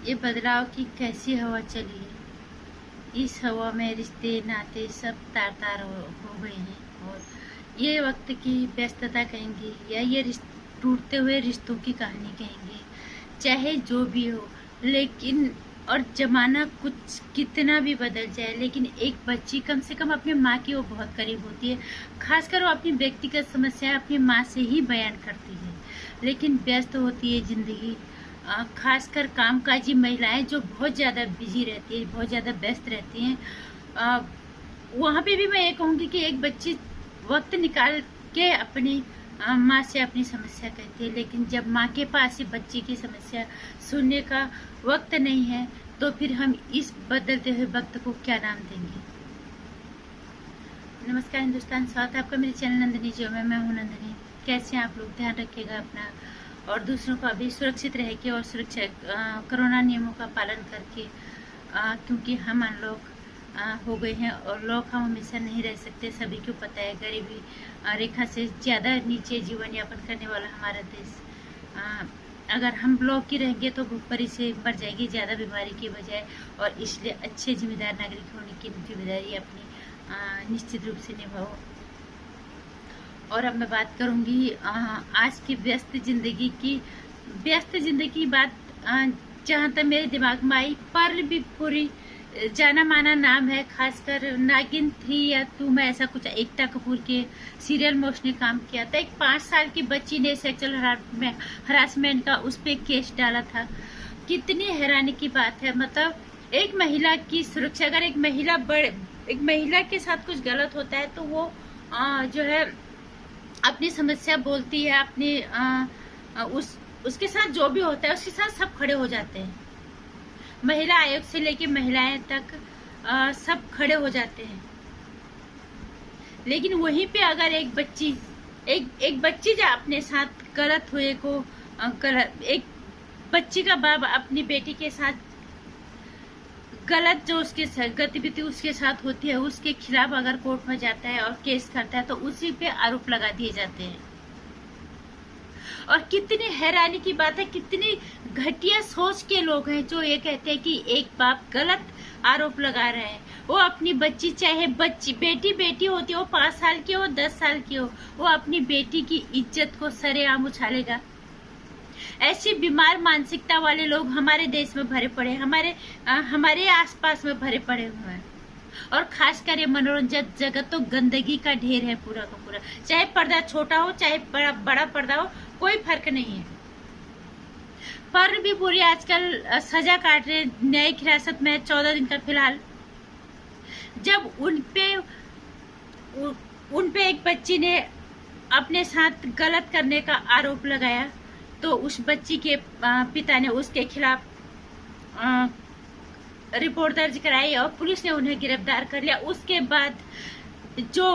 ये बदलाव की कैसी हवा चली है। इस हवा में रिश्ते नाते सब तार तार हो गए हैं और ये वक्त की व्यस्तता कहेंगे या ये टूटते हुए रिश्तों की कहानी कहेंगे, चाहे जो भी हो। लेकिन और जमाना कुछ कितना भी बदल जाए, लेकिन एक बच्ची कम से कम अपनी माँ की वो बहुत करीब होती है। खासकर वो अपनी व्यक्तिगत समस्या अपनी माँ से ही बयान करती है। लेकिन व्यस्त होती है जिंदगी, खासकर कामकाजी महिलाएं जो बहुत ज़्यादा बिजी रहती है, बहुत ज़्यादा व्यस्त रहती हैं। वहाँ पे भी मैं ये कहूँगी कि एक बच्ची वक्त निकाल के अपनी माँ से अपनी समस्या कहती है, लेकिन जब माँ के पास ही बच्ची की समस्या सुनने का वक्त नहीं है तो फिर हम इस बदलते हुए वक्त को क्या नाम देंगे। नमस्कार हिंदुस्तान, स्वागत है आपका मेरे चैनल नंदिनी जो में। मैं हूँ नंदिनी। कैसे हैं आप लोग? ध्यान रखिएगा अपना और दूसरों का भी सुरक्षित रह के और सुरक्षा कोरोना नियमों का पालन करके, क्योंकि हम लोग हो गए हैं और लोग हम हमेशा नहीं रह सकते। सभी को पता है गरीबी रेखा से ज़्यादा नीचे जीवन यापन करने वाला हमारा देश। अगर हम लोग ही रहेंगे तो भूखमरी से मर जाएगी ज़्यादा बीमारी की बजाय, और इसलिए अच्छे जिम्मेदार नागरिक होने की जिम्मेदारी अपनी निश्चित रूप से निभाओ। और अब मैं बात करूंगी आज की व्यस्त जिंदगी की बात। जहाँ तक मेरे दिमाग में आई, पर्ल भी पूरी जाना माना नाम है, खासकर नागिन 3 या 2 में ऐसा कुछ एकता कपूर के सीरियल में उसने काम किया था। एक 5 साल की बच्ची ने सेक्सुअल हरासमेंट का उस पर केस डाला था। कितनी हैरानी की बात है। मतलब एक महिला की सुरक्षा, अगर एक महिला के साथ कुछ गलत होता है तो वो जो है अपनी समस्या बोलती है, अपनी उसके साथ जो भी होता है उसके साथ सब खड़े हो जाते हैं। महिला आयोग से लेके महिलाएं तक सब खड़े हो जाते हैं। लेकिन वहीं पे अगर एक बच्ची जो अपने साथ गलत हुए को एक बच्ची का बाप अपनी बेटी के साथ गलत जो उसके गतिविधि उसके साथ होती है उसके खिलाफ अगर कोर्ट में जाता है और केस करता है तो उसी पे आरोप लगा दिए जाते हैं। और कितनी हैरानी की बात है, कितनी घटिया सोच के लोग हैं जो ये कहते हैं कि एक बाप गलत आरोप लगा रहे हैं। वो अपनी बच्ची, चाहे बेटी होती हो, 5 साल की हो, 10 साल की हो, वो अपनी बेटी की इज्जत को सरेआम उछालेगा। ऐसी बीमार मानसिकता वाले लोग हमारे देश में भरे पड़े, हमारे आसपास में भरे पड़े हुए हैं। और खासकर ये मनोरंजन जगत तो गंदगी का ढेर है पूरा का पूरा। चाहे पर्दा छोटा हो चाहे बड़ा पर्दा हो, कोई फर्क नहीं है। पर भी पूरी आजकल सजा काट रहे, न्यायिक हिरासत में 14 दिन का फिलहाल। जब उनपे एक बच्ची ने अपने साथ गलत करने का आरोप लगाया तो उस बच्ची के पिता ने उसके खिलाफ रिपोर्ट दर्ज कराई और पुलिस ने उन्हें गिरफ्तार कर लिया। उसके बाद जो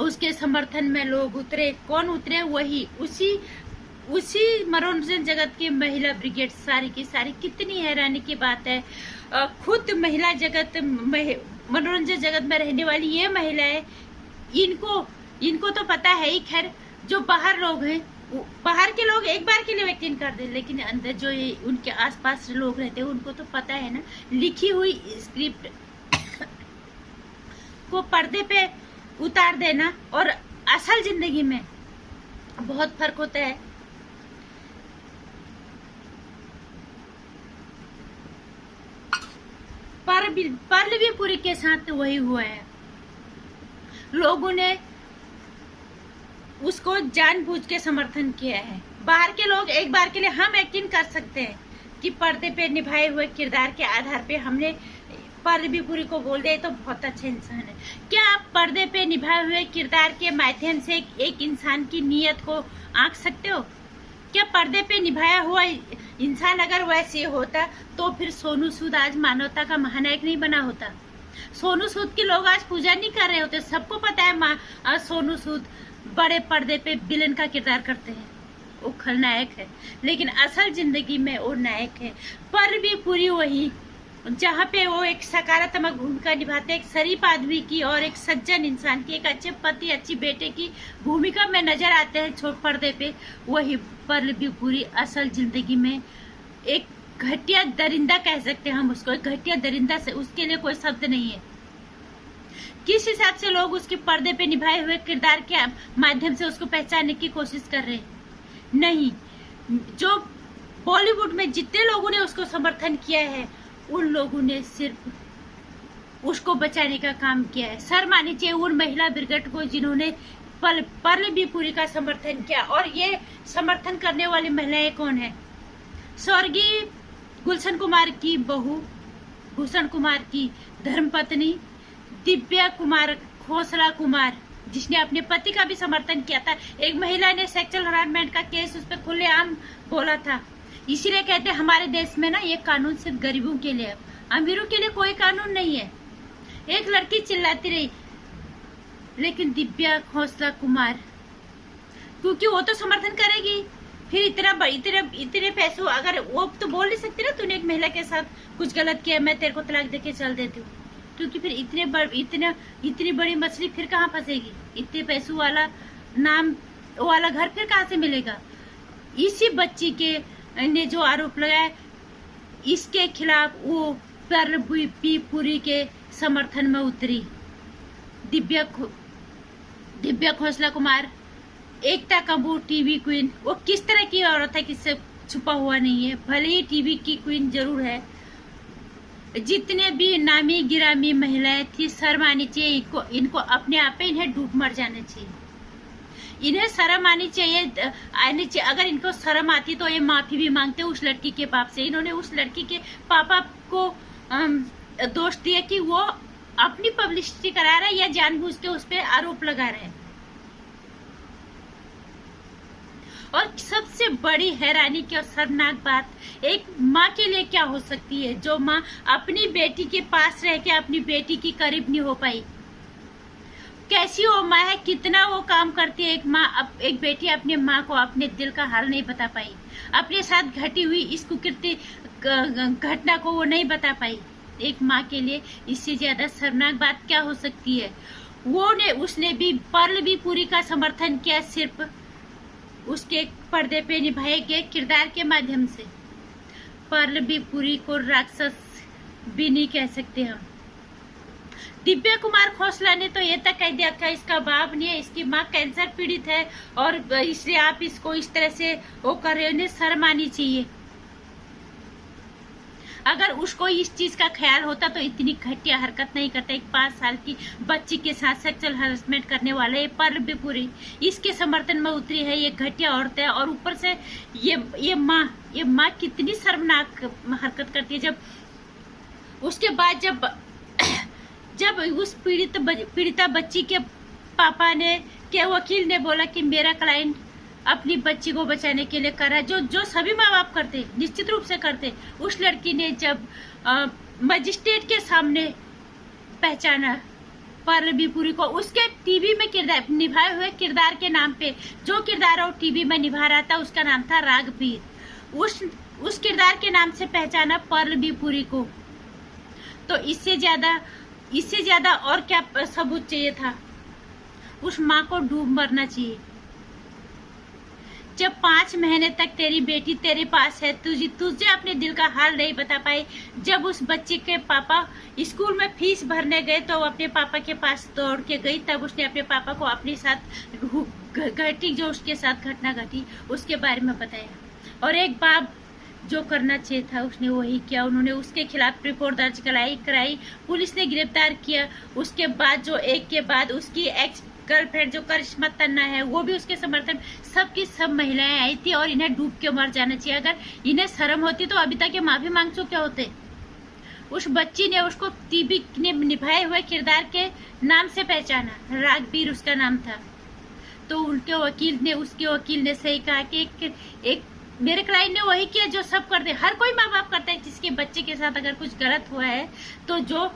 उसके समर्थन में लोग उतरे, कौन उतरे? वही उसी मनोरंजन जगत की महिला ब्रिगेड सारी की सारी। कितनी हैरानी की बात है। खुद महिला जगत, मनोरंजन जगत में रहने वाली ये महिलाएं, इनको तो पता है ही। खैर, जो बाहर लोग हैं, बाहर के लोग एक बार के लिए यकीन कर दे, लेकिन अंदर जो ये उनके आसपास लोग रहते हैं उनको तो पता है ना। लिखी हुई स्क्रिप्ट को पर्दे पे उतार देना और असल जिंदगी में बहुत फर्क होता है। परलवीपुरी के साथ वही हुआ है। लोगों ने उसको जानबूझ के समर्थन किया है। बाहर के लोग एक बार के लिए हम यकीन कर सकते हैं कि पर्दे पे निभाए हुए किरदार के आधार पे हमने परलवीपुरी को बोल दिया तो बहुत अच्छा इंसान है। क्या आप पर्दे पे निभाए हुए किरदार के माध्यम से एक इंसान की नीयत को आंक सकते हो? क्या पर्दे पे निभाया हुआ इंसान अगर वैसे होता तो फिर सोनू सूद आज मानवता का महानायक नहीं बना होता? सोनू सूद के लोग आज पूजा नहीं कर रहे होते। सबको पता है सोनू सूद बड़े पर्दे पे विलन का किरदार करते हैं, वो खलनायक है, लेकिन असल जिंदगी में वो नायक है। परलवीपुरी वही जहाँ पे वो एक सकारात्मक भूमिका निभाते, एक शरीफ आदमी की और एक सज्जन इंसान की, एक अच्छे पति अच्छी बेटे की भूमिका में नजर आते हैं छोट पर्दे पे, वही परलवीपुरी असल जिंदगी में एक घटिया दरिंदा कह सकते हैं हम उसको, एक घटिया दरिंदा से, उसके लिए कोई शब्द नहीं है। किस हिसाब से लोग उसके पर्दे पे निभाए हुए किरदार के माध्यम से उसको पहचानने की कोशिश कर रहे हैं? नहीं, जो बॉलीवुड में जितने लोगों ने उसको समर्थन किया है उन लोगों ने सिर्फ उसको बचाने का काम किया है। सर मानी चाहिए उन महिला ब्रिगेड को जिन्होंने पर्ल बीपुरी का समर्थन किया। और ये समर्थन करने वाली महिलाएं कौन है? स्वर्गीय गुलशन कुमार की बहू, भूषण कुमार की धर्मपत्नी दिव्या कुमार खोसला कुमार, जिसने अपने पति का भी समर्थन किया था। एक महिला ने सेक्सुअल हरासमेंट का केस उस पर खुलेआम बोला था। इसीलिए कहते हैं हमारे देश में ना ये कानून सिर्फ गरीबों के लिए, अमीरों के लिए कोई कानून नहीं है। एक लड़की चिल्लाती रही, लेकिन दिव्या खोसला कुमार, क्योंकि वो तो समर्थन करेगी, फिर इतने पैसों, अगर वो तो बोल नहीं सकती ना तूने एक महिला के साथ कुछ गलत किया, मैं तेरे को तलाक देके चल देती हूँ, क्योंकि फिर इतनी बड़ी मछली फिर कहाँ फंसेगी? इतने पैसों वाला नाम वाला घर फिर कहाँ से मिलेगा? इसी बच्ची के ने जो आरोप लगाया, इसके खिलाफ वो पर्ल बीपुरी के समर्थन में उतरी। दिव्या खोसला कुमार, एकता कपूर टीवी क्वीन, वो किस तरह की औरत है किससे छुपा हुआ नहीं है। भले ही टीवी की क्वीन जरूर है, जितने भी नामी गिरामी महिलाएं थी शर्म आनी चाहिए इनको अपने आप पे इन्हें डूब मर जाना चाहिए। इन्हें शर्म आनी चाहिए। अगर इनको शर्म आती तो ये माफी भी मांगते उस लड़की के बाप से। इन्होंने उस लड़की के पापा को दोष दिया कि वो अपनी पब्लिसिटी करा रहा है या जानबूझ के उस पर आरोप लगा रहे हैं। और सबसे बड़ी हैरानी की और शर्मनाक बात, एक माँ के लिए क्या हो सकती है जो माँ अपनी बेटी के पास रह के अपनी बेटी की करीब नहीं हो पाई। कैसी वो माँ है, कितना वो काम करती है एक माँ। एक बेटी अपने माँ को अपने दिल का हाल नहीं बता पाई, अपने साथ घटी हुई इस कुकृत्य घटना को वो नहीं बता पाई। एक माँ के लिए इससे ज्यादा शर्मनाक बात क्या हो सकती है? उसने भी पर्ल बीपुरी का समर्थन किया, सिर्फ उसके पर्दे पे निभाए गए किरदार के माध्यम से। पर्ल बीपुरी को राक्षस भी नहीं कह सकते हम। दिव्या कुमार खोसला ने तो ये तक कह दिया था इसका बाप नहीं है, इसकी माँ कैंसर पीड़ित है और इसलिए आप इसको इस तरह से वो कर रहे हो। उन्हें शर्म आनी चाहिए। अगर उसको इस चीज का ख्याल होता तो इतनी घटिया हरकत नहीं करता। एक 5 साल की बच्ची के साथ सेक्सुअल हरासमेंट करने वाले ये पर्ल बीपुरी इसके समर्थन में उतरी है। ये घटिया औरत है और ऊपर से ये माँ कितनी शर्मनाक हरकत करती है। जब उसके बाद जब उस पीड़िता बच्ची के पापा ने के वकील ने बोला कि मेरा क्लाइंट अपनी बच्ची को बचाने के लिए करा, जो सभी माँ बाप करते, निश्चित रूप से करते। उस लड़की ने जब मजिस्ट्रेट के सामने पहचाना पर्ल बीपुरी को, उसके टीवी में निभाए हुए किरदार के नाम पे, जो किरदार वो टीवी में निभा रहा था उसका नाम था राघवीर। उस किरदार के नाम से पहचाना पर्ल बीपुरी को। तो इससे ज्यादा और क्या सबूत चाहिए था? उस माँ को डूब मरना चाहिए। जब 5 महीने तक तेरी बेटी तेरे पास है, तुझे अपने दिल का हाल नहीं बता पाई। जब उस बच्चे के पापा स्कूल में फीस भरने गए तो वो अपने पापा के पास दौड़ के गई, तब उसने अपने पापा को अपने साथ घटी जो उसके साथ घटना घटी उसके बारे में बताया। और एक बाप जो करना चाहिए था उसने वही किया। उन्होंने उसके खिलाफ रिपोर्ट दर्ज कराई, पुलिस ने गिरफ्तार किया। उसके बाद जो एक के बाद उसकी एक्स गर्लफ्रेंड जो करिश्मा तन्ना है वो भी उसके समर्थन, सबकी सब महिलाएं आई थी। और इन्हें डूब के मर जाना चाहिए। अगर इन्हें शर्म होती तो अभी तक ये माफी मांग चुके होते। उस बच्ची ने उसको टीवी ने निभाए हुए किरदार के नाम से पहचाना, राघवीर उसका नाम था। तो उसके वकील ने सही कहा कि एक मेरे क्लाइंट ने वही किया जो सब करते, हर कोई माँ बाप करता है। जिसके बच्चे के साथ अगर कुछ गलत हुआ है तो जो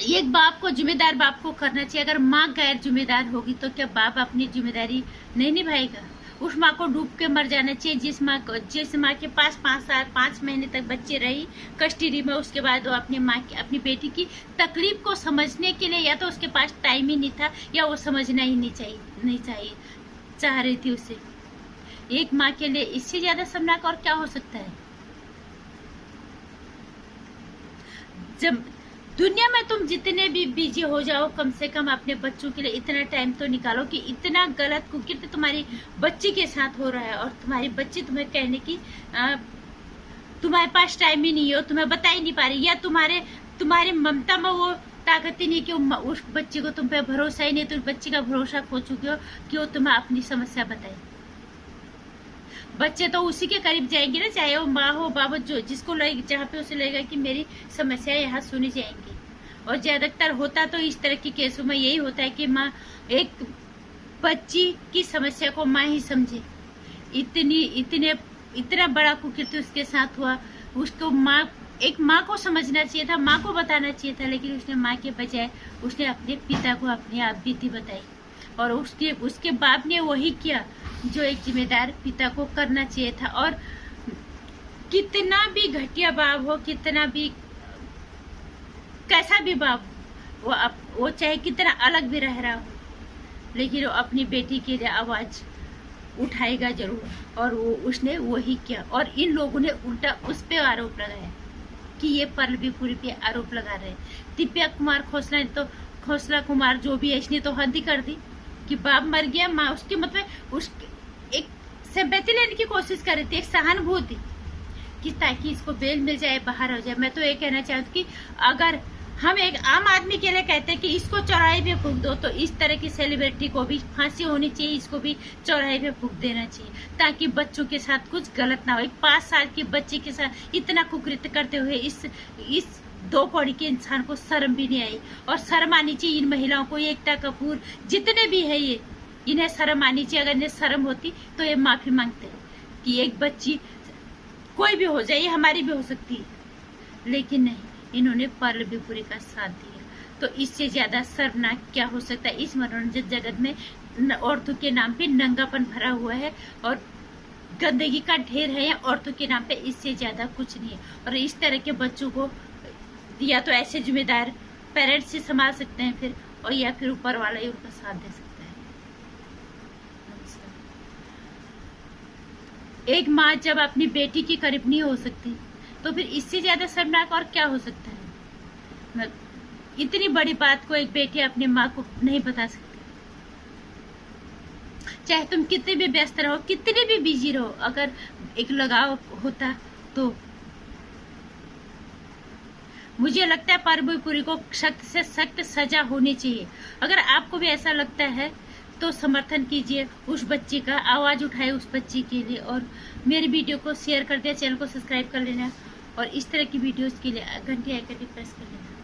एक बाप को, जिम्मेदार बाप को करना चाहिए। अगर माँ गैर जिम्मेदार होगी तो क्या बाप अपनी जिम्मेदारी नहीं निभाएगा? उस माँ को डूब के मर जाना चाहिए जिस माँ के पास 5 महीने तक बच्चे रही कस्टडी में। उसके बाद वो अपनी बेटी की तकलीफ को समझने के लिए या तो उसके पास टाइम ही नहीं था या वो समझना ही नहीं चाह रही थी उसे। एक माँ के लिए इससे ज्यादा शर्मनाक और क्या हो सकता है? जब दुनिया में तुम जितने भी बिजी हो जाओ, कम से कम अपने बच्चों के लिए इतना टाइम तो निकालो कि इतना गलत कुकृत्य तुम्हारी बच्ची के साथ हो रहा है और तुम्हारी बच्ची तुम्हें कहने की तुम्हारे पास टाइम ही नहीं हो, तुम्हें बता ही नहीं पा रही, या तुम्हारी ममता में वो ताकत ही नहीं कि उस बच्ची को तुम पे भरोसा ही नहीं, तो बच्ची का भरोसा खो चुके हो कि वो तुम्हें अपनी समस्या बताए। बच्चे तो उसी के करीब जाएंगे ना, चाहे वो माँ हो बाबा, जो जिसको लगे, जहाँ पे उसे लगेगा कि मेरी समस्या यहाँ सुनी जाएंगी। और ज्यादातर होता तो इस तरह के केसों में यही होता है कि माँ एक बच्ची की समस्या को माँ ही समझे। इतना बड़ा कुकृत्य उसके साथ हुआ, उसको एक माँ को समझना चाहिए था, माँ को बताना चाहिए था, लेकिन उसने माँ के बजाय उसने अपने पिता को अपनी आप बीती बताई। और उसके बाप ने वही किया जो एक जिम्मेदार पिता को करना चाहिए था। और कितना भी घटिया बाप हो, कितना भी कैसा भी बाप, वो चाहे कितना अलग भी रह रहा हो, लेकिन वो अपनी बेटी के लिए आवाज उठाएगा जरूर। और उसने वही किया। और इन लोगों ने उल्टा उस पे आरोप लगाया कि ये परलवीपुरी पे आरोप लगा रहे। दिव्या कुमार खोसला कुमार जो भी है, इसने तो हद ही कर दी कि बाप मर गया, माँ उसके मतलब एक सिंपैथी लेने की कोशिश कर रही थी, एक सहानुभूति कि ताकि इसको बेल मिल जाए, बाहर हो जाए। मैं तो ये कहना चाहती कि अगर हम एक आम आदमी के लिए कहते हैं कि इसको चौराहे पे फूंक दो, तो इस तरह की सेलिब्रिटी को भी फांसी होनी चाहिए, इसको भी चौराहे पे फूंक देना चाहिए, ताकि बच्चों के साथ कुछ गलत ना हो। एक 5 साल के बच्चे के साथ इतना कुकृत्य करते हुए इस 2 कौड़ी के इंसान को शर्म भी नहीं आई। और शर्म आनी चाहिए इन महिलाओं को, एकता कपूर जितने भी है ये, इन्हें शर्म आनी चाहिए। अगर इन्हें शर्म होती तो ये माफी मांगते कि एक बच्ची कोई भी हो जाए, ये हमारी भी हो सकती है, लेकिन नहीं, इन्होंने परलवीपुरी का साथ दिया। तो इससे ज्यादा शर्मनाक क्या हो सकता है। इस मनोरंजन जगत में औरतों के नाम पे नंगापन भरा हुआ है और गंदगी का ढेर है औरतों के नाम पे, इससे ज्यादा कुछ नहीं है। और इस तरह के बच्चों को या तो ऐसे जिम्मेदार पेरेंट्स से संभाल सकते हैं फिर, और या फिर ऊपर वाला ही उनका साथ दे सकता है। एक माँ जब अपनी बेटी के करीब नहीं हो सकती, तो फिर इससे ज्यादा शर्मनाक और क्या हो सकता है। इतनी बड़ी बात को एक बेटी अपनी माँ को नहीं बता सकती, चाहे तुम कितने भी व्यस्त रहो, कितने भी बिजी रहो, अगर एक लगाव होता तो। मुझे लगता है परलवीपुरी को सख्त से सख्त सजा होनी चाहिए। अगर आपको भी ऐसा लगता है तो समर्थन कीजिए उस बच्ची का, आवाज उठाए उस बच्ची के लिए, और मेरी वीडियो को शेयर कर दिया, चैनल को सब्सक्राइब कर लेना, और इस तरह की वीडियोस के लिए घंटी आइकन भी प्रेस कर लेना।